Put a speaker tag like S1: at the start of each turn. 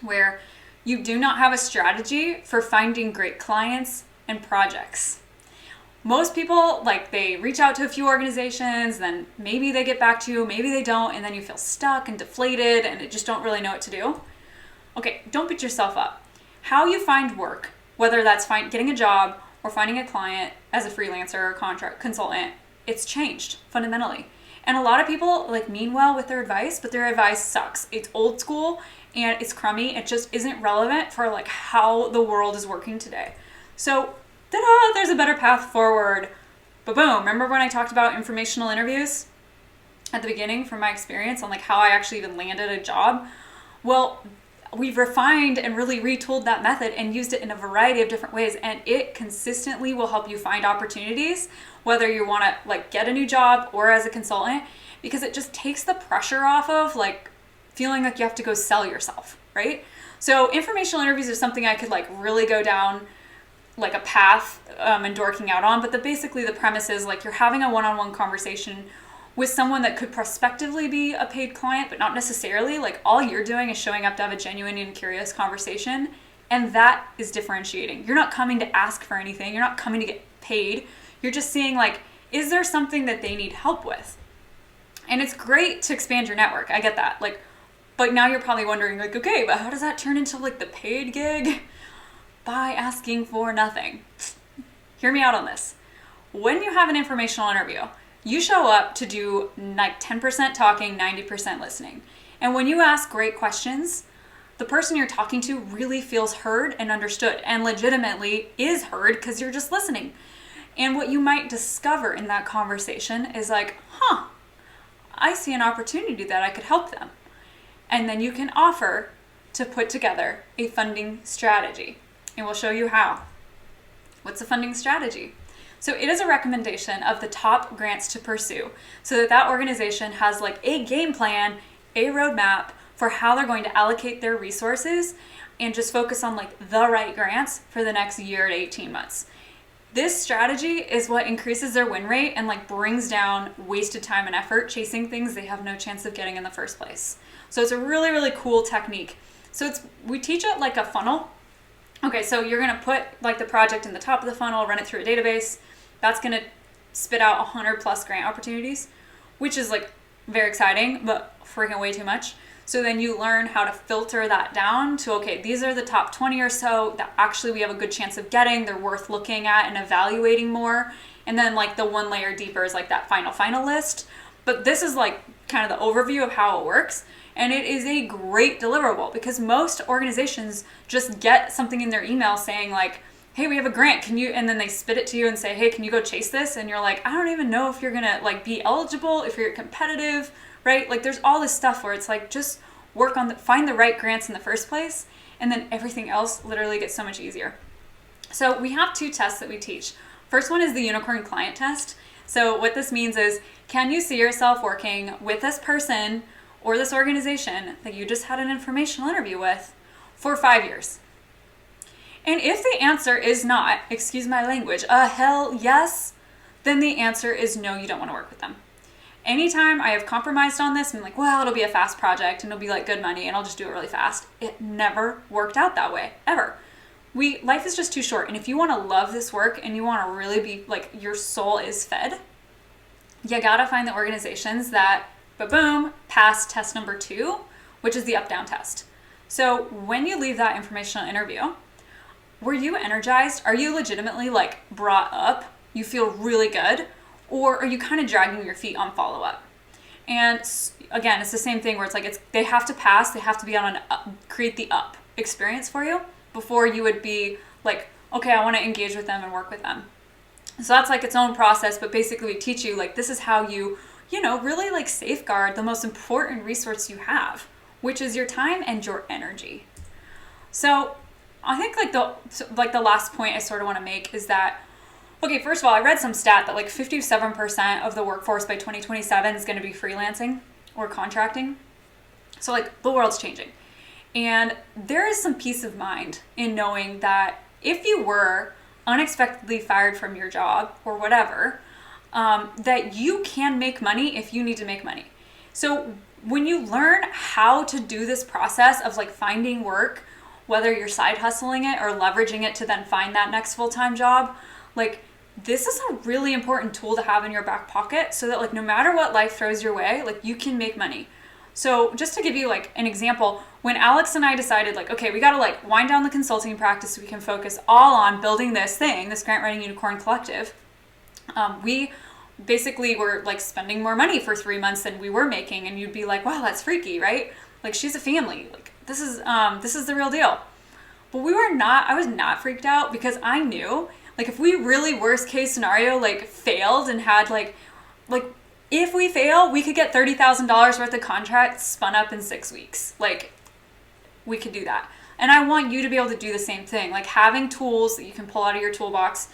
S1: where you do not have a strategy for finding great clients and projects. Most people, like, they reach out to a few organizations, then maybe they get back to you, maybe they don't, and then you feel stuck and deflated and just don't really know what to do. Okay, don't beat yourself up. How you find work, whether that's getting a job or finding a client as a freelancer or contract consultant, it's changed fundamentally. And a lot of people like mean well with their advice, but their advice sucks. It's old school and it's crummy. It just isn't relevant for like how the world is working today. So, ta-da, there's a better path forward. But boom, remember when I talked about informational interviews at the beginning from my experience on like how I actually even landed a job? Well, we've refined and really retooled that method and used it in a variety of different ways, and it consistently will help you find opportunities, whether you want to like get a new job or as a consultant, because it just takes the pressure off of like feeling like you have to go sell yourself, right? So informational interviews are something I could like really go down like a path and dorking out on, but basically the premise is like you're having a one-on-one conversation with someone that could prospectively be a paid client, but not necessarily. Like all you're doing is showing up to have a genuine and curious conversation, and that is differentiating. You're not coming to ask for anything. You're not coming to get paid. You're just seeing like, is there something that they need help with? And it's great to expand your network. I get that. Like, but now you're probably wondering like, okay, but how does that turn into like the paid gig? By asking for nothing. Hear me out on this. When you have an informational interview, you show up to do like 10% talking, 90% listening. And when you ask great questions, the person you're talking to really feels heard and understood and legitimately is heard because you're just listening. And what you might discover in that conversation is like, I see an opportunity that I could help them. And then you can offer to put together a funding strategy. And we'll show you how. What's a funding strategy? So it is a recommendation of the top grants to pursue so that that organization has like a game plan, a roadmap for how they're going to allocate their resources and just focus on like the right grants for the next year to 18 months. This strategy is what increases their win rate and like brings down wasted time and effort chasing things they have no chance of getting in the first place. So it's a really, really cool technique. So we teach it like a funnel. Okay, so you're going to put like the project in the top of the funnel, run it through a database. That's going to spit out 100 plus grant opportunities, which is like very exciting, but freaking way too much. So then you learn how to filter that down to, okay, these are the top 20 or so that actually we have a good chance of getting. They're worth looking at and evaluating more. And then like the one layer deeper is like that final list. But this is like kind of the overview of how it works. And it is a great deliverable because most organizations just get something in their email saying like, hey, we have a grant, can you, and then they spit it to you and say, hey, can you go chase this? And you're like, I don't even know if you're gonna like be eligible, if you're competitive, right? Like there's all this stuff where it's like, just find the right grants in the first place, and then everything else literally gets so much easier. So we have 2 tests that we teach. First one is the unicorn client test. So what this means is, can you see yourself working with this person or this organization that you just had an informational interview with for 5 years? And if the answer is not, excuse my language, a hell yes, then the answer is no, you don't want to work with them. Anytime I have compromised on this, I'm like, well, it'll be a fast project and it'll be like good money and I'll just do it really fast. It never worked out that way, ever. Life is just too short. And if you want to love this work and you want to really be like your soul is fed, you got to find the organizations that, boom, pass test number 2, which is the up-down test. So when you leave that informational interview, were you energized? Are you legitimately like brought up? You feel really good? Or are you kind of dragging your feet on follow-up? And again, it's the same thing where it's like they have to pass, they have to be on create the up experience for you before you would be like, okay, I want to engage with them and work with them. So that's like its own process, but basically we teach you like this is how you really like safeguard the most important resource you have, which is your time and your energy. So I think like the last point I sort of want to make is that, okay, first of all, I read some stat that like 57% of the workforce by 2027 is going to be freelancing or contracting. So like the world's changing. And there is some peace of mind in knowing that if you were unexpectedly fired from your job or whatever, that you can make money if you need to make money. So when you learn how to do this process of like finding work, whether you're side hustling it or leveraging it to then find that next full-time job, like this is a really important tool to have in your back pocket so that like no matter what life throws your way, like you can make money. So just to give you like an example, when Alex and I decided like, okay, we got to like wind down the consulting practice so we can focus all on building this thing, this grant writing unicorn collective, we basically were like spending more money for 3 months than we were making. And you'd be like, wow, that's freaky, right? Like she's a family. Like this is the real deal. But I was not freaked out because I knew like if we really worst case scenario like failed and had like if we fail, we could get $30,000 worth of contracts spun up in 6 weeks. Like we could do that. And I want you to be able to do the same thing. Like having tools that you can pull out of your toolbox